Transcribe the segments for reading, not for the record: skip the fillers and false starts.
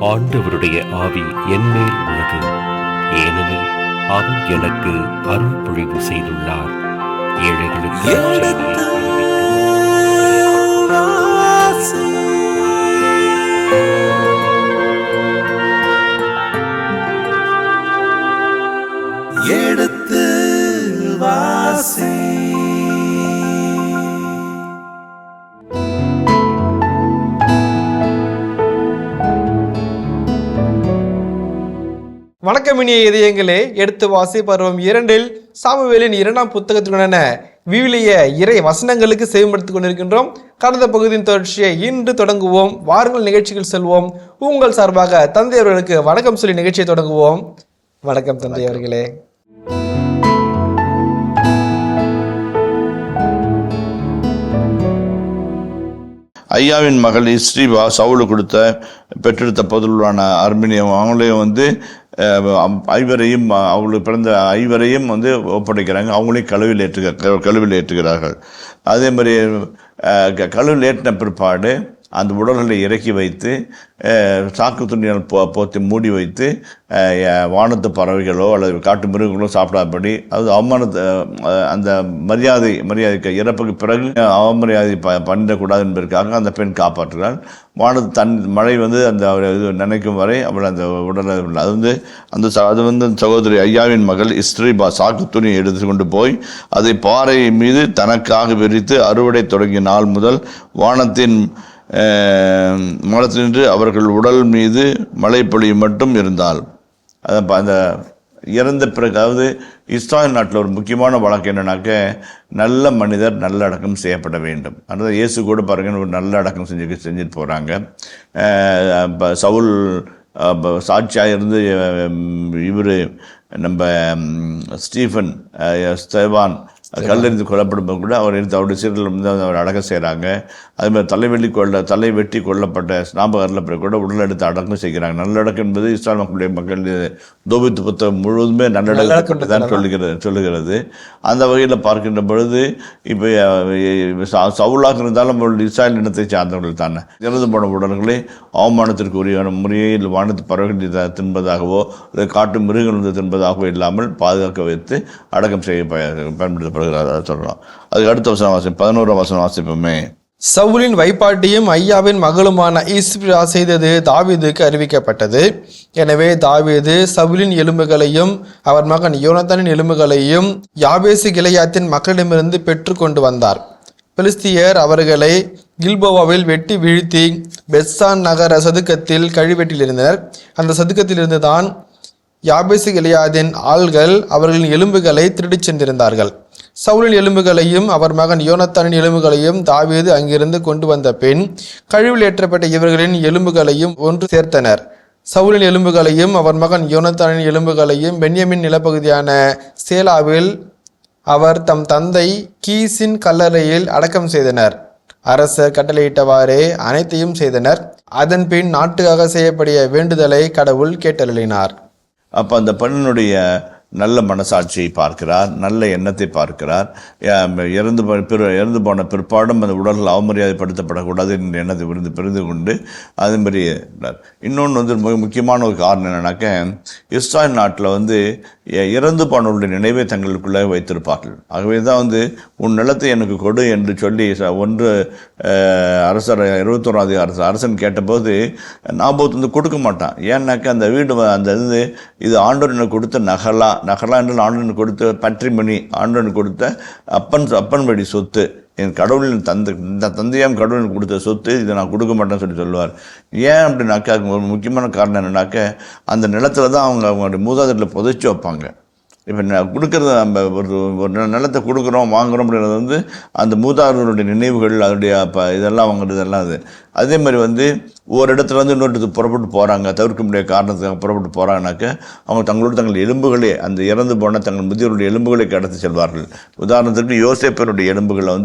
ஆண்டவருடைய ஆவி என்மேல் உள்ளது, ஏனெனில் அவர் எனக்கு அருள் பொழிவு செய்துள்ளார். ஏழைகளுக்கு எடுத்து வாசி. வணக்கம் இனிய இதயங்களே, எடுத்து வாசி பருவம் 2 சாமுவேலின் 2ஆம் புத்தகத்துடனான விவிலிய இறை வசனங்களுக்கு செவிமடுத்துக் கொண்டிருக்கின்றோம். கடந்த பகுதியின் தொடர்ச்சியை இன்று தொடங்குவோம். வாருங்கள் நிகழ்ச்சிகள் செல்வோம். உங்கள் சார்பாக தந்தை அவர்களுக்கு வணக்கம் சொல்லி நிகழ்ச்சியை தொடங்குவோம். வணக்கம் தந்தை அவர்களே. ஐயாவின் மகள் ஸ்ரீபா சவுலு பெற்றெடுத்த பொருளான அர்மினியம் அவங்களையும் ஐவரையும் அவங்களுக்கு பிறந்த ஐவரையும் ஒப்படைக்கிறாங்க. அவங்களையும் கழுவில் ஏற்றுகிறார்கள். அதே மாதிரி கழுவில் ஏற்றின பிற்பாடு அந்த உடல்களை இறக்கி வைத்து சாக்கு துணியால் போத்தி மூடி வைத்து வானத்து பறவைகளோ அல்லது காட்டு மிருகங்களோ சாப்பிடாதபடி அது அந்த மரியாதைக்கு இறப்புக்கு பிறகு அவமரியாதை பண்ணிடக்கூடாது என்பதற்காக அந்த பெண் காப்பாற்றுகிறாள். வானத்து மழை அந்த இது நினைக்கும் வரை அவள் அந்த உடலை அது சகோதரி ஐயாவின் மகள் ஸ்ரீபா சாக்கு துணி எடுத்து கொண்டு போய் அதை பாறை மீது தனக்காக விரித்து அறுவடை தொடங்கிய நாள் முதல் வானத்தின் மரத்தினின்று அவர்கள் உடல் மீது மழை பொழிவு மட்டும் இருந்தால். அந்த இறந்த பிறகு, அதாவது இஸ்ராயல் நாட்டில் ஒரு முக்கியமான வழக்கு என்னன்னாக்க, நல்ல மனிதர் நல்ல அடக்கம் செய்யப்பட வேண்டும். அதனால் இயேசு கூட பாருங்க ஒரு நல்ல அடக்கம் செஞ்சுட்டு போகிறாங்க. இப்போ சவுல் சாட்சியாக இருந்து இவர் நம்ம ஸ்டேவான் கல்லறிந்து கொல்லப்படும் கூட அவர் அவருடைய சீரர்கள் அவர் அடக்கம் செய்கிறாங்க. அதுமாதிரி தலை வெட்டி கொல்லப்பட்ட ஸ்நாபகரில் பிறகு கூட உடல் எடுத்து அடக்கம் செய்கிறாங்க. நல்லடக்கம் என்பது இஸ்ராயல் மக்கள் தோபித்து புத்தகம் முழுவதுமே நல்லடக்கம் தான் சொல்லுகிறது. அந்த வகையில் பார்க்கின்ற பொழுது இப்போ சவுலாக இருந்தாலும் இஸ்ராயல் இனத்தை சார்ந்தவர்கள் தானே. இறந்து போன உடல்களை அவமானத்திற்கு உரிய முறையில் வானத்து பறவைகள் தின்பதாகவோ அல்லது காட்டு மிருகங்கள் தின்பதாகவோ இல்லாமல் பாதுகாக்க வைத்து அடக்கம் செய்ய பயன்படுத்தப்படும் சொல்லலாம். அதுக்கு அடுத்த வசனம் வாசிப்போம். 11ஆம் வசனம் வாசிப்போமே. சவுலின் வைப்பாட்டியும் ஐயாவின் மகளுமான இஸ்பிரா செய்தது தாவீதுக்கு அறிவிக்கப்பட்டது. எனவே தாவீது சவுலின் எலும்புகளையும் அவர் மகன் யோனத்தானின் எலும்புகளையும் யாபேசு கிளையாத்தின் மக்களிடமிருந்து பெற்று கொண்டு வந்தார். பெலிஸ்தியர் அவர்களை கில்போவாவில் வெட்டி வீழ்த்தி பெத்சான் நகர சதுக்கத்தில் கழிவெட்டிலிருந்தனர். அந்த சதுக்கத்திலிருந்து தான் யாபேசு கிளையாதின் ஆள்கள் அவர்களின் எலும்புகளை திருடிச் சென்றிருந்தார்கள். சவுலின் எலும்புகளையும் அவர் மகன் யோனத்தானின் எலும்புகளையும் தாவீது அங்கிருந்து கொண்டு வந்த பின் கழிவில் ஏற்றப்பட்ட இவர்களின் எலும்புகளையும் ஒன்று சேர்த்தனர். சவுலின் எலும்புகளையும் அவர் மகன் யோனத்தானின் எலும்புகளையும் பென்யமின் நிலப்பகுதியான சேலாவில் அவர் தம் தந்தை கீசின் கல்லறையில் அடக்கம் செய்தனர். அரசர் கட்டளையிட்டவாறே அனைத்தையும் செய்தனர். அதன் பின் நாட்டுக்காக செய்யப்படிய வேண்டுதலை கடவுள் கேட்டருளினார். அப்போ அந்த பெண்ணுடைய நல்ல மனசாட்சியை பார்க்கிறார், நல்ல எண்ணத்தை பார்க்கிறார். இறந்து போன பிற்பாடும் அந்த உடல்கள் அவமரியாதைப்படுத்தப்படக்கூடாது என்ற எண்ணத்தை புரிந்து கொண்டு அது மாதிரி இன்னொன்று மிக முக்கியமான ஒரு காரணம் என்னன்னாக்க, இஸ்ராயல் நாட்டில் இறந்து போனவர்களுடைய நினைவை தங்களுக்குள்ளே வைத்திருப்பார்கள். ஆகவே தான் உன் நிலத்தை எனக்கு கொடு என்று சொல்லி அரசர் 21ஆவது அரசன் கேட்டபோது நாபோத் கொடுக்க மாட்டான். ஏன்னாக்க அந்த வீடு இது ஆண்டவர் எனக்கு கொடுத்த நகலா என்று ஆண்டவன் கொடுத்த பற்றிமணி, ஆண்டவன் கொடுத்த அப்பன் வழி சொத்து, என் கடவுளின் தந்தையாம் கடவுளுக்கு கொடுத்த சொத்து, இதை நான் கொடுக்க மாட்டேன்னு சொல்லுவார். ஏன் அப்படின்னாக்கா ஒரு முக்கியமான காரணம் என்னன்னாக்க, அந்த நிலத்துல தான் அவங்களுடைய மூதாதையர்களை புதைச்சி வைப்பாங்க. இப்போ கொடுக்கறது நம்ம ஒரு நிலத்தை கொடுக்குறோம் வாங்குகிறோம் அப்படின்றது அந்த மூதாதையர்களுடைய நினைவுகள், அதனுடைய இதெல்லாம் அவங்களுதெல்லாம் அதே மாதிரி ஒரு இடத்துல இன்னொரு புறப்பட்டு போகிறாங்க, தவிர்க்க முடியாத காரணத்துக்காக புறப்பட்டு போகிறாங்கனாக்க அவங்க தங்கள் எலும்புகளே, அந்த இறந்து போன தங்கள் முதியோருடைய எலும்புகளை கடத்தி செல்வார்கள். உதாரணத்துக்கு யோசேப்பனுடைய எலும்புகளை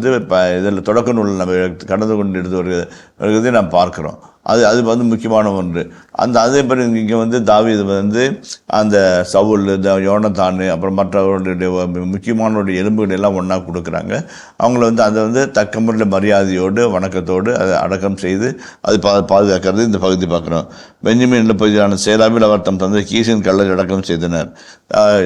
இதில் தொடக்க நூலில் நம்ம கடந்து கொண்டு எடுத்து வருகிறதை நாம் பார்க்குறோம். அது வந்து முக்கியமான ஒன்று. அதே மாதிரி இங்கே வந்து தாவீது வந்து அந்த சவுல், யோனத்தான், அப்புறம் மற்றவர்களுடைய முக்கியமானவருடைய எலும்புகள் எல்லாம் ஒன்றா கொடுக்குறாங்க. அவங்கள வந்து அதை வந்து தக்க முறையில் மரியாதையோடு வணக்கத்தோடு அதை அடக்கம் செய்து அது பாதுகாக்கிறது இந்த பகுதி பார்க்குறோம். பெஞ்சமின் என்ற பகுதியான சேலாவில் அவர் தம் தந்தை கீசின் கல்லறை அடக்கம் செய்தனர்.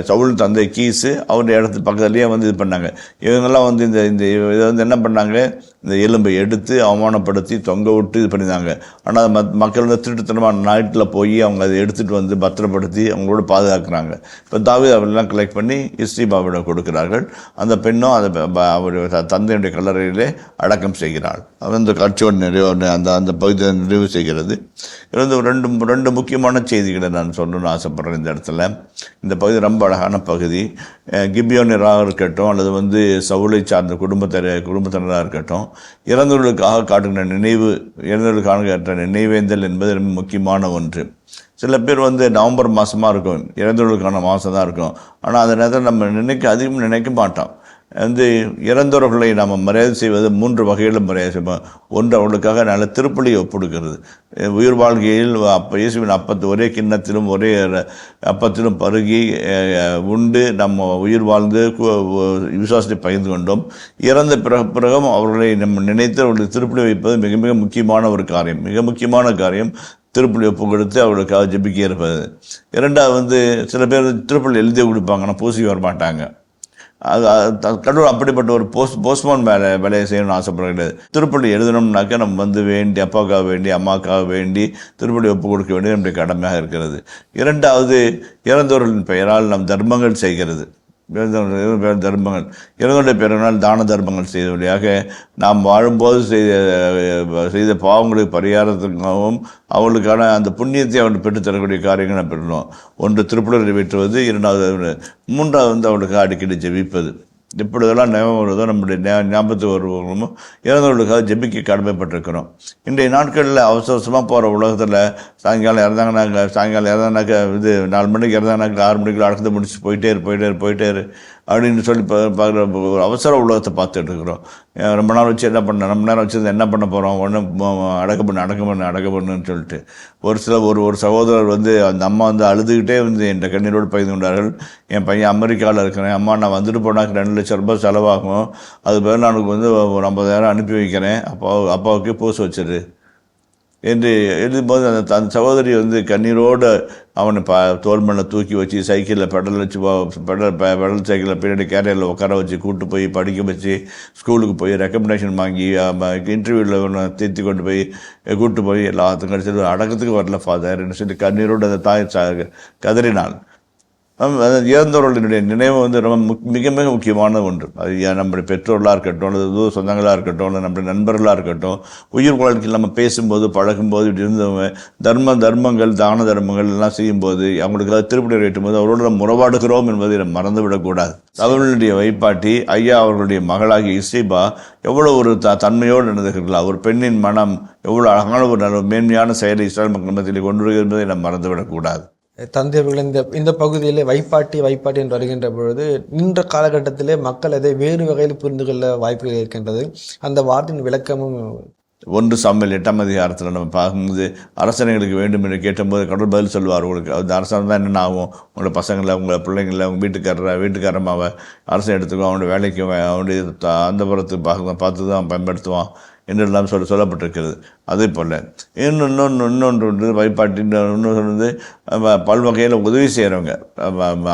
சவுல் தந்தை கீஸு அவருடைய இடத்து பக்கத்துலேயே வந்து இது பண்ணாங்க. இவங்கெல்லாம் வந்து இந்த இதை வந்து என்ன பண்ணாங்க, இந்த எலும்பை எடுத்து அவமானப்படுத்தி தொங்க விட்டு இது பண்ணியிருந்தாங்க. ஆனால் மக்கள் வந்து திருட்டுத்தனமாக நைட்டில் போய் அவங்க அதை எடுத்துகிட்டு வந்து பத்திரப்படுத்தி அவங்களோட பாதுகாக்கிறாங்க. இப்போ தாவீது அவரெல்லாம் கலெக்ட் பண்ணி இஸ்ரீபாவிடம் கொடுக்கிறார்கள். அந்த பெண்ணும் அதை அவருடைய தந்தையுடைய கல்லறையிலே அடக்கம் செய்கிறாள். அந்த காட்சியோடு அந்த பகுதியை நிறைவு செய்கிறது. இது வந்து ரெண்டு முக்கியமான செய்திகளை நான் சொல்லணும்னு ஆசைப்படுறேன் இந்த இடத்துல. இந்த பகுதி ரொம்ப அழகான பகுதி. கிபியோனராக இருக்கட்டும் அல்லது வந்து சவுலை சார்ந்த குடும்பத்தினராக இருக்கட்டும், இறந்தவர்களுக்காக காட்டுகிற இறந்தவர்களுக்கான நினைவேந்தல் என்பது ரொம்ப முக்கியமான ஒன்று. சில பேர் வந்து நவம்பர் மாதமாக இருக்கும், இறந்தவர்களுக்கான மாதம் தான் இருக்கும். ஆனால் அந்த நேரத்தில் நம்ம அதிகமாக நினைக்க மாட்டோம். வந்து இறந்தவர்களை நாம் மரியாதை செய்வது 3 வகையில் மரியாதை செய்வோம். ஒன்று, அவர்களுக்காக நல்ல திருப்பலியை ஒப்புடுக்கிறது. உயிர் வாழ்க்கையில் இயேசுவின் ஒரே கிண்ணத்திலும் ஒரே அப்பத்திலும் பருகி உண்டு நம்ம உயிர் வாழ்ந்து விசுவாசத்தை பகிர்ந்து கொண்டோம். இறந்த பிறகும் அவர்களை நம்ம நினைத்து அவர்களுக்கு திருப்பலி வைப்பது மிக மிக முக்கியமான ஒரு காரியம், மிக முக்கியமான காரியம். திருப்பலி ஒப்பு கொடுத்து அவர்களுக்காக ஜெபிக்க இருப்பது. இரண்டாவது வந்து சில பேர் திருப்பலி எழுதி கொடுப்பாங்க, ஆனால் பூசி வர மாட்டாங்க. கடவுள் அப்படிப்பட்ட ஒரு போஸ்ட்மான் வேலையை செய்யணும்னு ஆசைப்படுகிறது. திருப்பலி எழுதணும்னாக்க நம்ம வந்து வேண்டி அப்பாவுக்காக வேண்டி அம்மாவுக்காக வேண்டி திருப்பலி ஒப்பு கொடுக்க வேண்டியது நம்முடைய கடமையாக இருக்கிறது. இரண்டாவது, இறந்தவர்களின் பெயரால் நம் தர்மங்கள் செய்கிறது. தர்மங்கள் இறந்தோடைய பிறனால் தான தர்மங்கள் செய்த வழியாக நாம் வாழும்போது செய்த பாவங்களுக்கு பரிகாரத்துக்காகவும் அவர்களுக்கான அந்த புண்ணியத்தை அவர்கள் பெற்றுத்தரக்கூடிய காரியங்கள் நாம் பெறணும். ஒன்று திருப்பலி நிறைவேற்றுவது, மூன்றாவது வந்து அவர்களுக்கு அடிக்கடி ஜெபிப்பது. இப்பொழுதெல்லாம் ஞாபகம் வருவதோ நம்முடைய ஞாபகத்துக்கு வருவோமோ இறந்தவர்களுக்காக ஜெபிக்க கடமைப்பட்டிருக்கிறோம். இன்றைய நாட்களில் அவசரமாக போகிற உலகத்தில் சாயங்காலம் இறந்தாங்கனாக்கா இது 4 மணிக்கு இறந்தாங்கனாக்கா 6 மணிக்கு அடக்கத்தை முடிச்சு போயிட்டே இரு அப்படின்னு சொல்லி பார்க்குற ஒரு அவசர உலகத்தை பார்த்துட்டு இருக்கிறோம். ரொம்ப நாள் வச்சு என்ன பண்ண, ரொம்ப நேரம் வச்சு என்ன பண்ண போகிறோம், ஒன்று அடக்க பண்ணுன்னு சொல்லிட்டு ஒரு சகோதரர் வந்து அந்த அம்மா வந்து அழுதுகிட்டே வந்து என் கண்ணீரோடு பகிர்ந்து கொண்டார்கள். என் பையன் அமெரிக்காவில் இருக்கிறேன், அம்மா நான் வந்துட்டு போனாக்க 2 லட்சம் ரூபாய் செலவாகும், அது பேர் நான் வந்து ஒரு 50,000 அனுப்பி வைக்கிறேன், அப்பாவுக்கு போஸ் வச்சிரு என்று எழுதும்போது அந்த சகோதரி வந்து கண்ணீரோடு அவனை தோல் மண்ணை தூக்கி வச்சு சைக்கிளில் பெடல் சைக்கிளில் பின்னாடி கேரியரில் உட்கார வச்சு கூப்பிட்டு போய் படிக்க வச்சு ஸ்கூலுக்கு போய் ரெக்கமெண்டேஷன் வாங்கி இன்டர்வியூவில் தீர்த்தி கொண்டு போய் கூப்பிட்டு போய் எல்லாத்துக்கும் கழிச்சு அடக்கத்துக்கு வரல ஃபாதர்ன்னு சொல்லி கண்ணீரோடு அந்த தாய் கதறினாள். இறந்தவர்களுடைய நினைவு வந்து ரொம்ப மிக மிக முக்கியமான ஒன்று. அது நம்முடைய பெற்றோர்களாக இருக்கட்டும் அல்லது சொந்தங்களாக இருக்கட்டும் அல்லது நம்முடைய நண்பர்களாக இருக்கட்டும், உயிர் வாழ்க்கையில் நம்ம பேசும்போது பழகும்போது இப்படி இருந்தவங்க தர்மங்கள் தான தர்மங்கள் எல்லாம் செய்யும்போது அவங்களுக்கு திருப்பலி வைக்கும் போது அவரோடு நம்ம உறவாடுகிறோம் என்பதை நம்ம மறந்துவிடக்கூடாது. அவர்களுடைய வைப்பாட்டி ஐயா அவர்களுடைய மகளாகிய இஸ்ரீபா எவ்வளோ ஒரு தன்மையோடு நடந்துகிறார்கள். ஒரு பெண்ணின் மனம் எவ்வளோ அழகான ஒரு மேன்மையான செயலை இஸ்ரேல் மக்கள் மத்தியில் கொண்டு வருகிறது என்பதை நம்ம மறந்துவிடக்கூடாது. தந்தையர்கள் இந்த பகுதியில் வைப்பாட்டி என்று வருகின்ற பொழுது நின்ற காலகட்டத்திலே மக்கள் அதை வேறு வகையில் புரிந்து கொள்ள வாய்ப்புகள் இருக்கின்றது. அந்த வார்த்தையின் விளக்கமும் 1 சாமுவேல் 8ஆம் அதிகாரத்தில் நம்ம பார்க்கும்போது அரசனைகளுக்கு வேண்டும் என்று கேட்டபோது கடவுள் பதில் சொல்லுவார். உங்களுக்கு அந்த அரசன் தான் என்னென்ன ஆகும், உங்களோட பசங்களை உங்களை பிள்ளைங்களை அவங்க வீட்டுக்காரமாவை அரசன் எடுத்துக்குவோம், அவனுடைய வேலைக்கு அவனுடைய அந்த புறத்துக்கு பார்த்து தான் பயன்படுத்துவான் என்றெல்லாம் சொல்லப்பட்டிருக்கிறது. அதே போல் இன்னொன்று வைப்பாட்டி இன்னொன்று வந்து பல்வகையில் உதவி செய்கிறவங்க,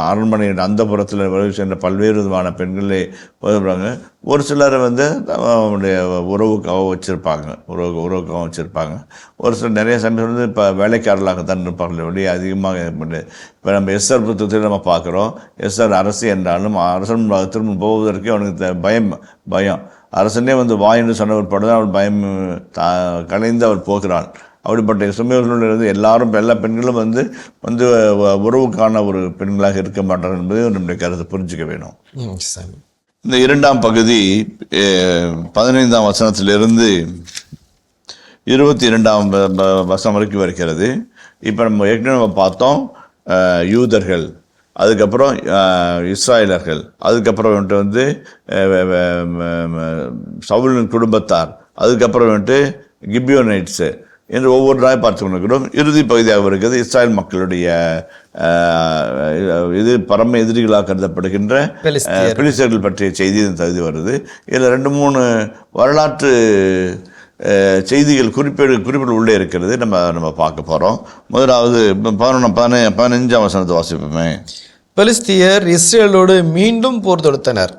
அரண்மனை அந்த புறத்தில் உதவி செய்கிற பல்வேறு விதமான பெண்களே உதவுறாங்க. ஒரு சிலரை வந்து அவனுடைய உறவுக்காக வச்சுருப்பாங்க. ஒரு சிலர் நிறைய சமயம் வந்து இப்போ வேலைக்காரர்களாகத்தான் இருப்பார்கள். வெளியே அதிகமாக இப்போ நம்ம எஸ்ஆர் புத்தகத்தில் நம்ம பார்க்குறோம். எஸ்ஆர் அரசு என்றாலும் அரசன் திரும்ப போவதற்கு அவனுக்கு பயம். அரசனே வந்து வா என்று சொன்ன ஒரு படம் தான் அவள் பயம் கலைந்து அவள் போகிறாள். அப்படிப்பட்ட சமயங்களிலிருந்து எல்லா பெண்களும் வந்து உறவுக்கான ஒரு பெண்களாக இருக்க மாட்டார்கள் என்பதை நம்முடைய கருத்தை புரிஞ்சுக்க வேணும். இந்த 2ஆம் பகுதி 15ஆம் வசனத்திலிருந்து 22ஆம் வசனம் வரைக்கும் வருகிறது. இப்போ நம்ம ஏற்கனவே பார்த்தோம் யூதர்கள், அதுக்கப்புறம் இஸ்ராயலர்கள், அதுக்கப்புறம் வந்து சவுலின் குடும்பத்தார், அதுக்கப்புறம் கிபியோனைட்ஸு, என்று ஒவ்வொன்றாக பார்த்து கொண்டிருக்கிறோம். இறுதி பகுதியாக வருகிறது இஸ்ராயல் மக்களுடைய இது பரம எதிரிகளாக கருதப்படுகின்ற பெலிஸ்தர்கள் பற்றிய செய்தி தகுதி வருது. இதில் 2-3 வரலாற்று செய்திகள் குறிப்பிட உள்ளே இருக்கிறது. நம்ம பார்க்க போகிறோம். முதலாவது 15ஆம் வசனத்தை வாசிப்போமே. பெலிஸ்தியர் இஸ்ரேலோடு மீண்டும் போர் தொடுத்தனர்.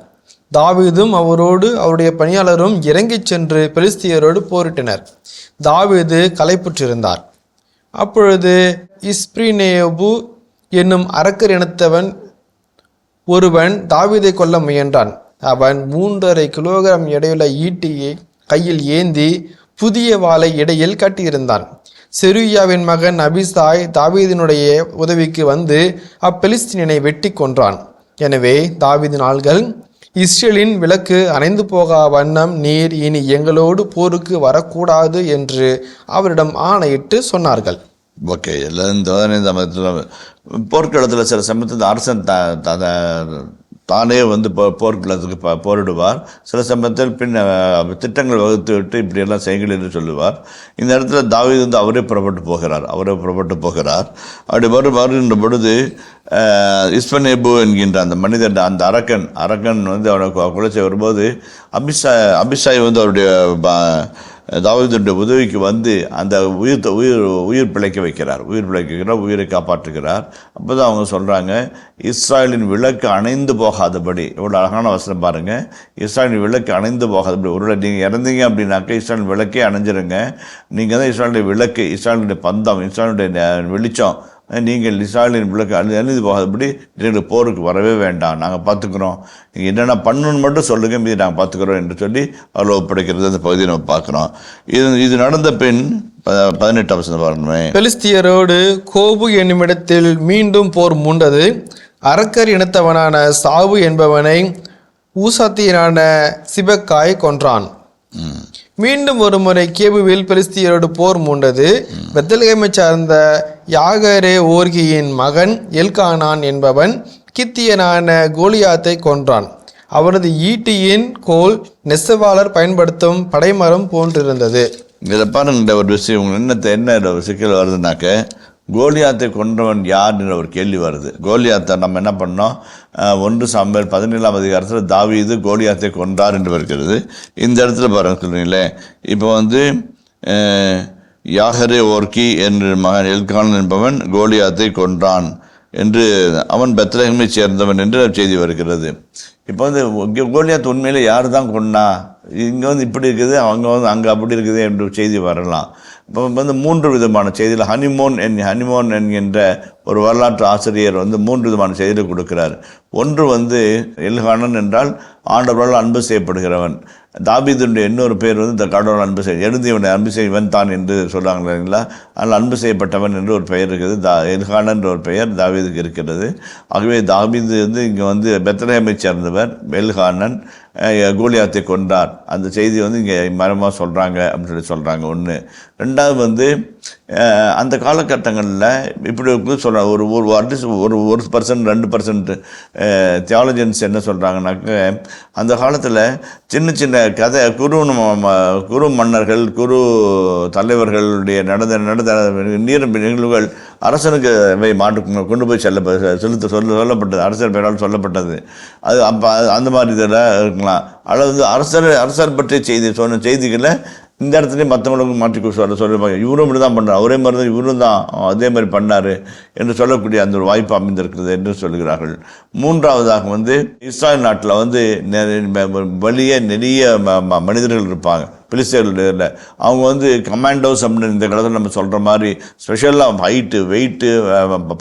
தாவீதும் அவரோடு அவருடைய பணியாளரும் இறங்கிச் சென்று பெலிஸ்தியரோடு போரிட்டனர். தாவீது களைப்புற்றிருந்தார். அப்பொழுது இஸ்பிரினேபு என்னும் அரக்கர் இனத்தவன் ஒருவன் தாவீதை கொல்ல முயன்றான். அவன் 3.5 கிலோகிராம் எடையுள்ள ஈட்டியை கையில் ஏந்தி புதிய வாளை இடையில் கட்டியிருந்தான். செருயாவின் மகன் அபிசாய் தாவீதினுடைய உதவிக்கு வந்து அப்பெலிஸ்தீனை வெட்டி கொன்றான். எனவே தாவீதின் ஆள்கள், இஸ்ரேலின் விளக்கு அணைந்து போகா வண்ணம் நீர் இனி எங்களோடு போருக்கு வரக்கூடாது என்று அவரிடம் ஆணையிட்டு சொன்னார்கள். ஓகே, எல்லாம் 15ஆம் போர்க்களத்தில் சில சமயத்தில் அரசன் தானே வந்து போர்க்களத்துக்கு போரிடுவார். சில சமயத்தில் திட்டங்கள் வகுத்து விட்டு இப்படியெல்லாம் செய்யுங்கள் என்று சொல்லுவார். இந்த இடத்துல தாவீது வந்து அவரே புறப்பட்டு போகிறார். அப்படி வருகின்ற பொழுது இஸ்பிரினேபு என்கின்ற அந்த மனிதன், அந்த அரக்கன் வந்து அவனை கொலை செய்ய வரும்போது அபிசாய் வந்து அவருடைய தாவீதுடைய உதவிக்கு வந்து அந்த உயிர் பிழைக்க வைக்கிறார். உயிரை காப்பாற்றுகிறார். அப்போ தான் அவங்க சொல்கிறாங்க, இஸ்ராயலின் விளக்கு அணைந்து போகாதபடி. எவ்வளோ அழகான வசனம் பாருங்கள். இஸ்ராயலின் விளக்கு அணைந்து போகாதபடி. ஒருவேளை நீங்கள் இறந்தீங்க அப்படின்னாக்க இஸ்ராயலின் விளக்கே அணைஞ்சிருங்க. நீங்கள் தான் இஸ்ராயலுடைய விளக்கு, இஸ்ராயலுடைய பந்தம், இஸ்ராயலுடைய வெளிச்சம். நீங்கள் இஸ்ராயலின் விளக்கு அழிந்து போகாதபடி நீங்கள் போருக்கு வரவே வேண்டாம், நாங்கள் பார்த்துக்குறோம், நீங்கள் என்னென்ன பண்ணணுன்னு மட்டும் சொல்லுங்கள், மீது நாங்கள் பார்த்துக்குறோம் என்று சொல்லி அவளை ஒப்படைக்கிறது அந்த பகுதியை நம்ம பார்க்குறோம். இது நடந்த பின் 18ஆம் வசனம் பாருங்க. பெலிஸ்தியரோடு கோபு என்னுமிடத்தில் மீண்டும் போர் மூண்டது. அரக்கர் இனத்தவனான சாவு என்பவனை ஊசாத்தியனான சிபக்காய் கொன்றான். மீண்டும் ஒரு முறை கேபுவில் பெலிஸ்தியரோடு போர் மூண்டது. பெத்லகேமை சார்ந்த யாகரே ஓர்கியின் மகன் எல்கானான் என்பவன் கித்தியனான கோலியாத்தை கொன்றான். அவனது ஈட்டியின் கோல் நெசவாளர் பயன்படுத்தும் படைமரம் போன்றிருந்தது. இதில் பாருங்க, ஒரு விஷயம் என்ன ஒரு சிக்கல் வருதுனாக்க, கோலியாத்தை கொன்றவன் யார் என்ற ஒரு கேள்வி வருது. கோலியாத்தை நம்ம என்ன பண்ணோம், 1 சாமுவேல் 17ஆம் அதிகாரத்தில் தாவீது கோலியாத்தை கொன்றார் என்று வருகிறது. இந்த இடத்துல பாருங்க சொல்றீங்களே, இப்போ வந்து யாகரே ஓர்கி என்ற மகன் எல்கான் என்பவன் கோலியாத்தை கொன்றான் என்று, அவன் பெத்லகேமை சேர்ந்தவன் என்று செய்தி வருகிறது. இப்போ வந்து கோலியாத் உண்மையிலே யார் தான் கொன்னா, இங்கே வந்து இப்படி இருக்குது, அவங்க வந்து அங்கே அப்படி இருக்குது என்று செய்தி வரலாம். இப்போ வந்து 3 விதமான செய்தியில் ஹனிமோன் என்கின்ற ஒரு வரலாற்று ஆசிரியர் வந்து 3 விதமான செய்தியை கொடுக்கிறார். ஒன்று வந்து எல்கானன் என்றால் ஆண்டவரால் அன்பு செய்யப்படுகிறவன். தாவீதுடைய இன்னொரு பேர் வந்து இந்த கடவுள் அன்பு எழுதியவனை அன்பு செய்வன் தான் என்று சொல்கிறாங்க இல்லைங்களா. அதில் அன்பு செய்யப்பட்டவன் என்று ஒரு பெயர் இருக்குது. எல்கானன் என்ற ஒரு பெயர் தாவீதுக்கு இருக்கிறது. ஆகவே தாவீது வந்து இங்கே வந்து பெத்லகேமை சேர்ந்தவர். எல்கானன் கோலியாத்தை கொன்றார். அந்த செய்தி வந்து இங்கே மரமாக சொல்கிறாங்க அப்படின்னு சொல்கிறாங்க. ஒன்று. ரெண்டாவது வந்து அந்த காலகட்டங்களில் இப்படி சொல்கிறாங்க, ஒரு அட்லீஸ்ட் 1% 2% தியாலஜியன்ஸ் என்ன சொல்கிறாங்கனாக்க, அந்த காலத்தில் சின்ன சின்ன கதை குரு மன்னர்கள், குரு தலைவர்களுடைய நடந்த நிகழ்வுகள் அரசனுக்கு கொண்டு போய் சொல்லப்பட்டது, அரசர் பெயரால் சொல்லப்பட்டது. அது அப்போ அந்த மாதிரி இதில் இருக்கலாம். அல்லது வந்து அரசர் பற்றிய சொன்ன செய்திகளை இந்த இடத்துலையும் மற்றவங்களுக்கும் மாற்றி சொல்லுவாங்க. இவரும் இப்படி தான் பண்ணுறார், ஒரே மாதிரி தான் இவரும் தான் அதே மாதிரி பண்ணார் என்று சொல்லக்கூடிய அந்த ஒரு வாய்ப்பு அமைந்திருக்கிறது என்று சொல்கிறார்கள். மூன்றாவதாக வந்து இஸ்ராயல் நாட்டில் வந்து வெளியே நிறைய மனிதர்கள் இருப்பாங்க, பிலிஸ்தீனர்கள். அவங்க வந்து கமாண்டோஸ் அப்படின்னு இந்த காலத்தில் நம்ம சொல்கிற மாதிரி ஸ்பெஷலாக ஹைட்டு வெயிட்டு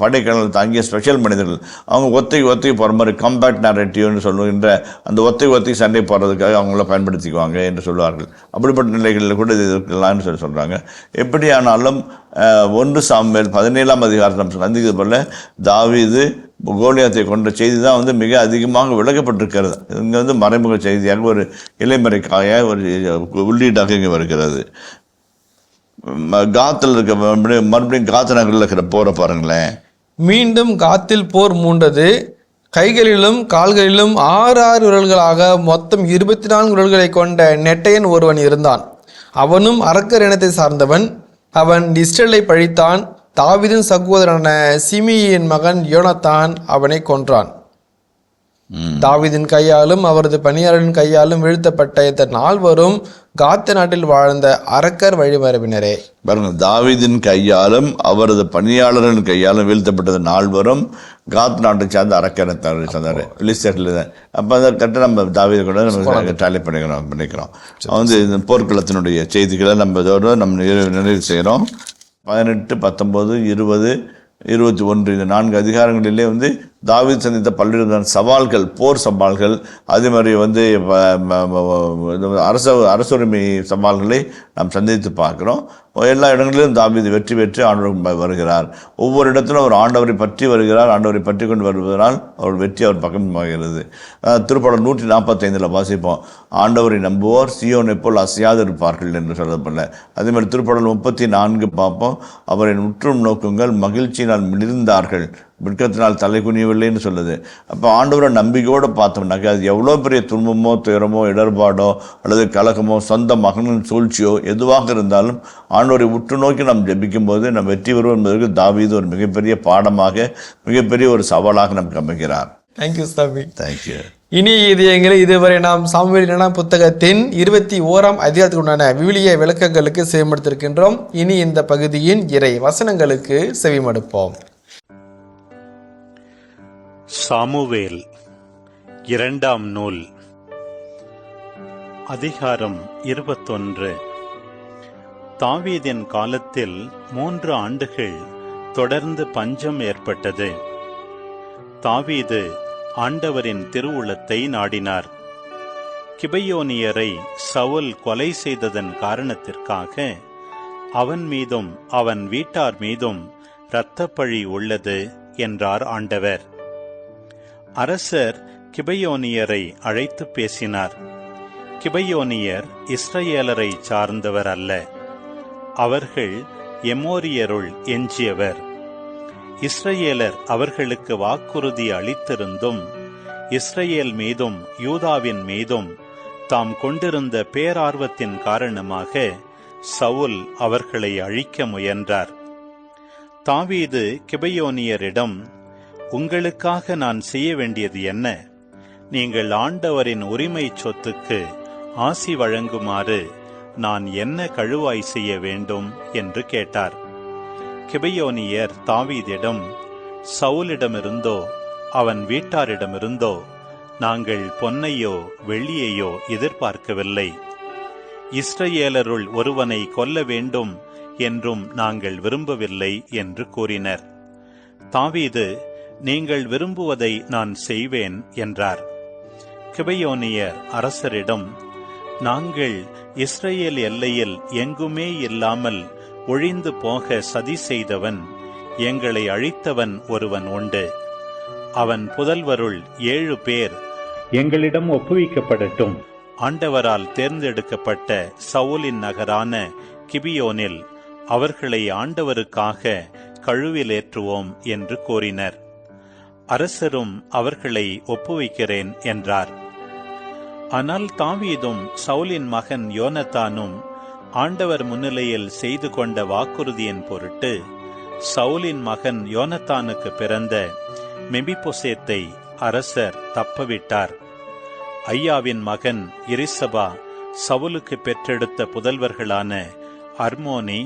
படைக்கடல் தாங்கிய ஸ்பெஷல் மனிதர்கள். அவங்க ஒத்தைக்கு போகிற மாதிரி கம்பேக்ட் நரேட்டிவ்னு சொல்லுகின்ற அந்த ஒத்தைக்கு சண்டை போடுறதுக்காக அவங்கள பயன்படுத்திக்குவாங்க என்று சொல்லுவார்கள். அப்படிப்பட்ட நிலைகளில் கூட இது இருக்கலாம்னு சொல்கிறாங்க. எப்படியானாலும் 1 சாமுவேல் 17ஆம் அதிகாரத்தில் நம்ம சந்திக்கிறது போல தாவீது கோலியாத்தை கொண்ட செய்தி தான் வந்து மிக அதிகமாக விளக்கப்பட்டிருக்கிறது. இங்கே வந்து மறைமுக செய்தியாக ஒரு இலைமறைக்காக ஒரு உள்ளீடாக இங்கே வருகிறது. காத்தில் இருக்க மறுபடியும் காத்து நகரில் இருக்கிற போரை பாருங்களேன். மீண்டும் காத்தில் போர் மூண்டது. கைகளிலும் கால்களிலும் 6 விரல்களாக மொத்தம் 24 விரல்களை கொண்ட நெட்டையன் ஒருவன் இருந்தான். அவனும் அரக்கர் இனத்தை சார்ந்தவன். அவன் இஸ்ரேலை பழித்தான். தாவீதின் சகோதரனான சிமியின் மகன் யோனத்தான் அவனை கொன்றான். தாவீதின் கையாலும் அவரது பணியாளரின் கையாலும் வீழ்த்தப்பட்ட இந்த நால்வரும் காத் நாட்டில் வாழ்ந்த அரக்கர் வழிமரபினரே. பாருங்க, தாவீதின் கையாலும் அவரது பணியாளரின் கையாலும் வீழ்த்தப்பட்டது நால்வரும் காத் நாட்டை சார்ந்த அரக்கரை சார்ந்தார். அப்போ அதை கரெக்டாக நம்ம தாவீதை கூட நம்ம டாலி பண்ணிக்கிறோம். வந்து இந்த போர்க்களத்தினுடைய செய்திகளை நம்ம இதோட நம்ம நிறைவு செய்கிறோம். 18, 19, 20, 21 இந்த 4 அதிகாரங்களிலே வந்து தாவீது சந்தித்த பல்வேறு சவால்கள், போர் சவால்கள், அதே மாதிரி வந்து அரசுரிமை சவால்களை நாம் சந்தித்து பார்க்குறோம். எல்லா இடங்களிலும் தாவீது வெற்றி பெற்று ஆண்டவர் வருகிறார். ஒவ்வொரு இடத்திலும் ஒரு ஆண்டவரை பற்றி வருகிறார். ஆண்டவரை பற்றி கொண்டு வருவதனால் அவர் வெற்றி அவர் பக்கமாகிறது. திருப்பாடல் 145 வாசிப்போம், ஆண்டவரை நம்புவோர் சீயோனை போல் அசையாது இருப்பார்கள் என்று சொல்லப்படல. அதே மாதிரி திருப்பாடல் 34 பார்ப்போம், அவரை முற்றும் நோக்குங்கள், மகிழ்ச்சியினால் மிளிர்ந்தார்கள், மிருக்கத்தினால் தலை குனியவில்லைன்னு சொல்லுது. அப்போ ஆண்டவரை நம்பிக்கையோடு பார்த்தோம்னாக்கா அது எவ்வளோ பெரிய துன்பமோ துயரமோ இடர்பாடோ அல்லது கலகமோ சொந்த மகனின் சூழ்ச்சியோ எதுவாக இருந்தாலும் ஆண்டவரை உற்று நோக்கி நாம் ஜெபிக்கும் போது நம்ம வெற்றி பெறுவோம் என்பதற்கு தாவீது ஒரு மிகப்பெரிய பாடமாக, மிகப்பெரிய ஒரு சவாலாக நமக்கு அமைக்கிறார். தேங்க்யூ சாமி. தேங்க்யூ. இனி இது எங்களை இதுவரை நாம் சாமுவேல் புத்தகத்தின் 21ஆம் அதிகாரத்துக்குண்டான விவிலிய விளக்கங்களுக்கு செவிமடுத்திருக்கின்றோம். இனி இந்த பகுதியின் இறை வசனங்களுக்கு செவிமடுப்போம். சாமுவேல் 2ஆம் நூல், அதிகாரம் 21. தாவீதின் காலத்தில் 3 ஆண்டுகள் தொடர்ந்து பஞ்சம் ஏற்பட்டது. தாவீது ஆண்டவரின் திருவுளத்தை நாடினார். கிபையோனியரை சவுல் கொலை செய்ததன் காரணத்திற்காக அவன் மீதும் அவன் வீட்டார் மீதும் இரத்தப்பழி உள்ளது என்றார் ஆண்டவர். அரசர் கிபையோனியரை அழைத்து பேசினார். கிபையோனியர் இஸ்ரவேலரை சார்ந்தவர் அல்ல, அவர்கள் எமோரியருள் எஞ்சியவர். இஸ்ரவேலர் அவர்களுக்கு வாக்குறுதி அளித்திருந்தும் இஸ்ரவேல் மீதும் யூதாவின் மீதும் தாம் கொண்டிருந்த பேரார்வத்தின் காரணமாக சவுல் அவர்களை அழிக்க முயன்றார். தாவீது கிபையோனியரிடம், உங்களுக்காக நான் செய்ய வேண்டியது என்ன? நீங்கள் ஆண்டவரின் உரிமை சொத்துக்கு ஆசி வழங்குமாறு நான் என்ன கழுவாய் செய்ய வேண்டும் என்று கேட்டார். கிபையோனியர் தாவீதிடம், சவுலிடமிருந்தோ அவன் வீட்டாரிடமிருந்தோ நாங்கள் பொன்னையோ வெள்ளியையோ எதிர்பார்க்கவில்லை. இஸ்ரவேலருள் ஒருவனை கொல்ல வேண்டும் என்றும் நாங்கள் விரும்பவில்லை என்று கூறினர். தாவீது, நீங்கள் விரும்புவதை நான் செய்வேன் என்றார். கிபையோனியர் அரசரிடம், நாங்கள் இஸ்ரவேல் எல்லையில் எங்குமே இல்லாமல் ஒழிந்து போக சதி செய்தவன், எங்களை அழித்தவன் ஒருவன் உண்டு. அவன் புதல்வருள் 7 பேர் எங்களிடம் ஒப்புவிக்கப்படட்டும். ஆண்டவரால் தேர்ந்தெடுக்கப்பட்ட சவுலின் நகரான கிபியோனில் அவர்களை ஆண்டவருக்காக கழுவிலேற்றுவோம் என்று கூறினர். அரசரும் அவர்களை ஒப்புவிக்கிறேன் என்றார். ஆனால் தாவீதும் சவுலின் மகன் யோனத்தானும் ஆண்டவர் முன்னிலையில் செய்து கொண்ட வாக்குறுதியின் பொருட்டு சவுலின் மகன் யோனத்தானுக்கு பிறந்த மெபிபோசேத்தை அரசர் தப்பவிட்டார். ஐயாவின் மகன் எரிசபா சவுலுக்கு பெற்றெடுத்த புதல்வர்களான அர்மோனி,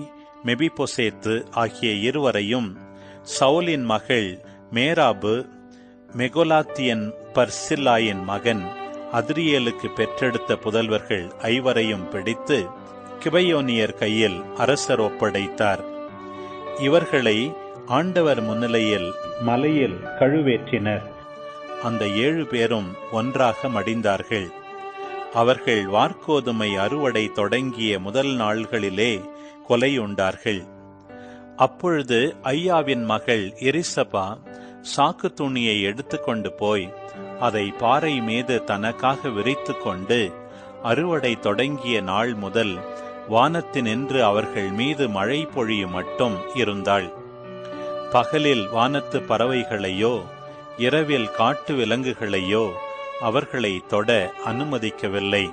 மெபிபோசேத்து ஆகிய இருவரையும் சவுலின் மகள் மேராபு, மெகோலாத்தியன் பர்சில்லாயின் மகன் அதிரியேலுக்கு பெற்றெடுத்த புதல்வர்கள் 5 பிடித்து கிபையோனியர் கையில் அரசர் ஒப்படைத்தார். இவர்களை ஆண்டவர் முன்னிலையில் மலையில் கழுவேற்றினர். அந்த 7 பேரும் ஒன்றாக மடிந்தார்கள். அவர்கள் வார்கோதுமை அறுவடை தொடங்கிய முதல் நாள்களிலே கொலையுண்டார்கள். அப்பொழுது ஐயாவின் மகள் எரிசபா சாக்கு துணியை எடுத்துக்கொண்டு போய் அதை பாறை மீது தனக்காக விரித்து கொண்டு அறுவடை தொடங்கிய நாள் முதல் வானத்தினின்று அவர்கள் மீது மழை பொழியும் மட்டும் இருந்தாள். பகலில் வானத்து பறவைகளையோ இரவில் காட்டு விலங்குகளையோ அவர்களை தொட அனுமதிக்கவில்லை.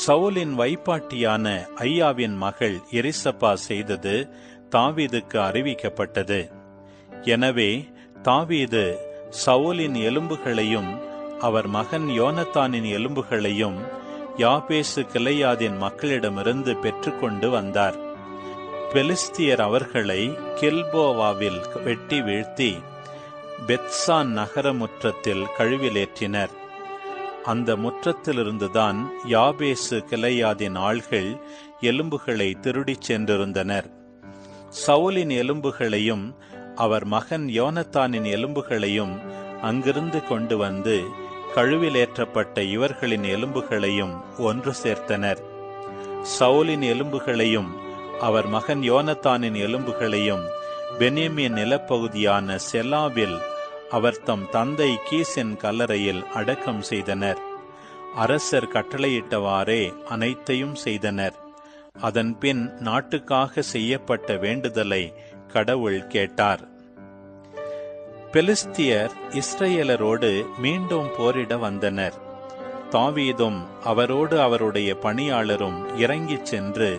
சவுலின் வைப்பாட்டியான ஐயாவின் மகள் எலிசபா செய்தது தாவீதுக்கு அறிவிக்கப்பட்டது. எனவே தாவீது சவுலின் எலும்புகளையும் அவர் மகன் யோனத்தானின் எலும்புகளையும் யாபேசு கிளையாதின் மக்களிடமிருந்து பெற்றுக்கொண்டு வந்தார். பெலிஸ்தியர் அவர்களை கில்போவாவில் வெட்டி வீழ்த்தி பெத்சான் நகர முற்றத்தில் கழுவிலேற்றினர். அந்த முற்றத்திலிருந்துதான் யாபேசு கிளையாதின் ஆள்கள் எலும்புகளை திருடிச் சென்றிருந்தனர். சவுலின் எலும்புகளையும் அவர் மகன் யோனத்தானின் எலும்புகளையும் அங்கிருந்து கொண்டு வந்து கழுவிலேற்றப்பட்ட இவர்களின் எலும்புகளையும் ஒன்று சேர்த்தனர். சவுலின் எலும்புகளையும் அவர் மகன் யோனத்தானின் எலும்புகளையும் பென்யமீன் நிலப்பகுதியான செலாவில் அவர் தம் தந்தை கீசின் கல்லறையில் அடக்கம் செய்தனர். அரசர் கட்டளையிட்டவாறே அனைத்தையும் செய்தனர். அதன்பின் நாட்டுக்காக செய்யப்பட்ட வேண்டுதலை கடவுள் கேட்டார். பெலிஸ்தியர் இஸ்ரேலரோடு மீண்டும் போரிட வந்தனர். தாவீதும் அவரோடு அவருடைய பணியாளரும் இறங்கிச் சென்று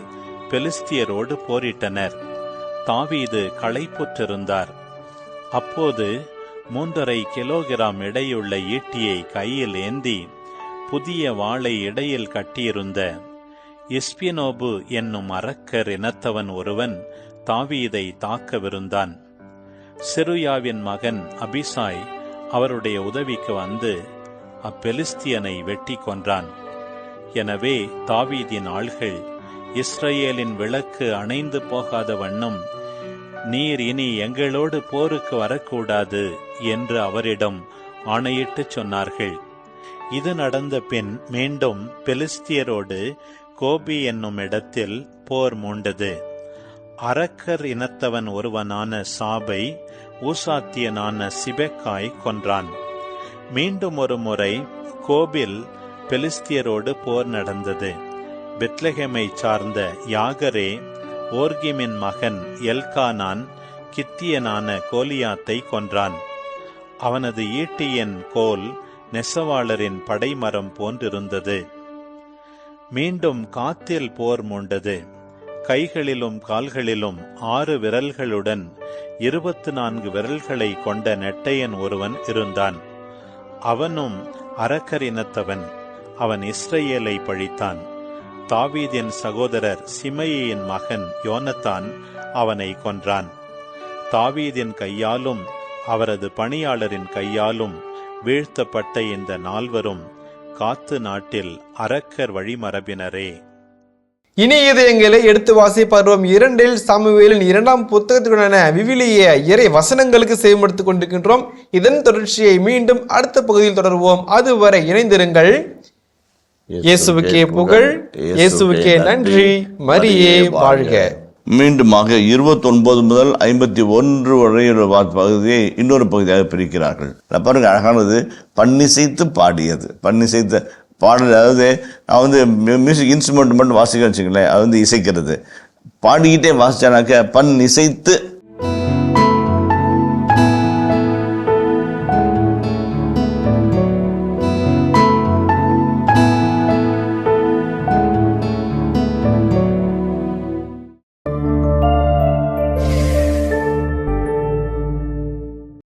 பெலிஸ்தியரோடு போரிட்டனர். தாவீது களைப்புற்றிருந்தார். அப்போது 3.5 கிலோகிராம் எடையுள்ள ஈட்டியை கையில் ஏந்தி புதிய வாளை இடையில் கட்டியிருந்த இஸ்பினோபு என்னும் அரக்கர் இனத்தவன் ஒருவன் தாவீதை தாக்கவிருந்தான். செருயாவின் மகன் அபிசாய் அவருடைய உதவிக்கு வந்து அப்பெலிஸ்தியனை வெட்டி கொன்றான். எனவே தாவீதின் ஆள்கள், இஸ்ரேலின் விளக்கு அணைந்து போகாத வண்ணம் நீர் இனி எங்களோடு போருக்கு வரக்கூடாது என்று அவரிடம் ஆணையிட்டு சொன்னார்கள். இது நடந்த பின் மீண்டும் பெலிஸ்தியரோடு கோபி என்னும் இடத்தில் போர் மூண்டது. அரக்கர் இனத்தவன் ஒருவனான சாபை ஊசாத்தியனான சிபெக்காய் கொன்றான். மீண்டும் ஒரு முறை கோபில் பெலிஸ்தியரோடு போர் நடந்தது. பெத்லெகேமை சார்ந்த யாகரே ஓர்கிமின் மகன் எல்கானான் கித்தியனான கோலியாத்தை கொன்றான். அவனது ஈட்டியின் கோல் நெசவாளரின் படைமரம் போன்றிருந்தது. மீண்டும் காத்தில் போர் மூண்டது. கைகளிலும் கால்களிலும் 6 விரல்களுடன் 24 விரல்களை கொண்ட நெட்டையன் ஒருவன் இருந்தான். அவனும் அரக்கரினத்தவன். அவன் இஸ்ரேலை பழித்தான். தாவீதின் சகோதரர் சிமையின் மகன் யோனத்தான் அவனை கொன்றான். தாவீதின் கையாலும் அவரது பணியாளரின் கையாலும் வீழ்த்தப்பட்ட இந்த 4வரும் காத்து நாட்டில் அரக்கர் வழிமரபினரே. இனி இதயங்களை எடுத்து வாசிப்பருவம் 2 சாமுவேலின் 2ஆம் புத்தகத்துடனான விவிலிய இறை வசனங்களுக்கு செய்யப்படுத்திக் கொண்டிருக்கின்றோம். இதன் தொடர்ச்சியை மீண்டும் அடுத்த பகுதியில் தொடர்வோம். அதுவரை இணைந்திருங்கள். இயேசுவுக்கே புகழ், இயேசுவுக்கே நன்றி, மரியே வாழ்க. மீண்டுமாக 29 முதல் 51 வரையுள்ள பகுதியை இன்னொரு பகுதியாக பிரிக்கிறார்கள். பாருங்க, அழகானது பன்னிசைத்து பாடியது. பன்னிசைத்த பாடல், அதாவது நான் வந்து மியூசிக் இன்ஸ்ட்ருமெண்ட் மட்டும் வாசிக்க வச்சுங்களேன், அது வந்து இசைக்கிறது. பாடிக்கிட்டே வாசிச்சானாக்க பன் இசைத்து